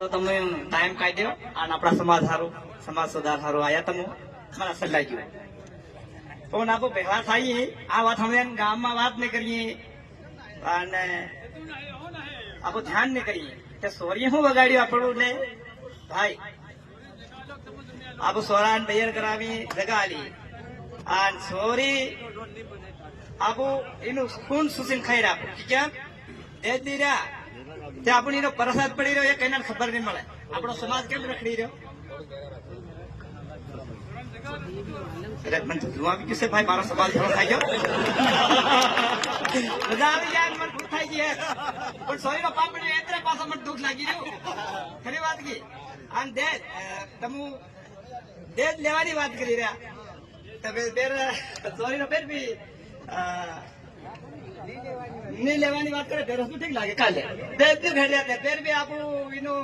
તો તમે ટાઈમ કાઢ્યો અને આપણા સમાજ સારું સમાજ સુધાર સારું આયા તમે મને સલાહ ગયો પણ આપો ભેગા થઈએ આ વાત અમે ગામમાં વાત નહીં કરીએ અને આપણું ધ્યાન નહીં કરીએ કે સોરીએ શું વગાડ્યું આપણું ને ભાઈ આપણું સોરાને તૈયાર કરાવી જગા આલી અને સોરી આપણું એનું ખૂન સુસીને ખાઈ રાખું કેમ એ દી રહ્યા તે આપણે એનો પ્રસાદ પડી રહ્યો એ કઈ ખબર નહીં મળે આપણો સમાજ કેમ રખડી રહ્યો મને તો જોવા આવી ગયું છે ભાઈ મારો સમાજ એવો થઈ ગયો મજા આવી જાય મને દુઃખ થઈ ગઈ પણ સોરી નો પાપડી એટલે પાછા મને દુઃખ લાગી રહ્યું ખરી વાત કી અને દે તમે દેજ લેવાની વાત કરી રહ્યા તમે બેર સોરી નો બેર બી નહીં લેવાની વાત કરે તો ઠીક લાગે કાલે બે ઘડ્યા બેર બી આપણું એનું